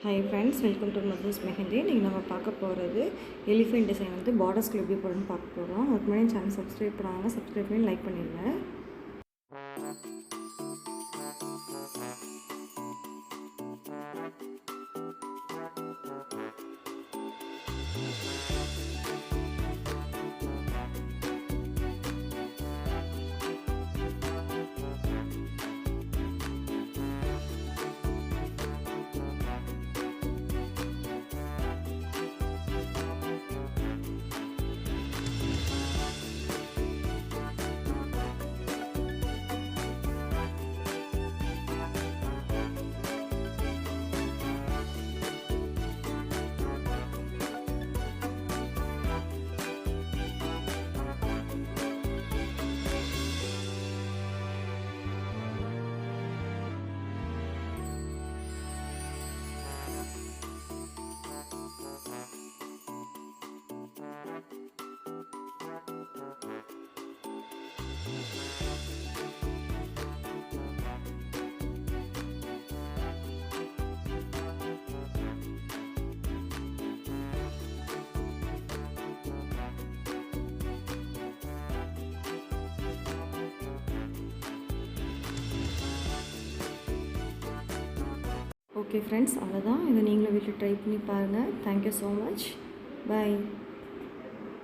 Hi friends, welcome to Mother's Mehandi. We will see elephant design and borders. We will see channel subscribe and like it. Okay friends, all of that. This is try. Thank you so much. Bye.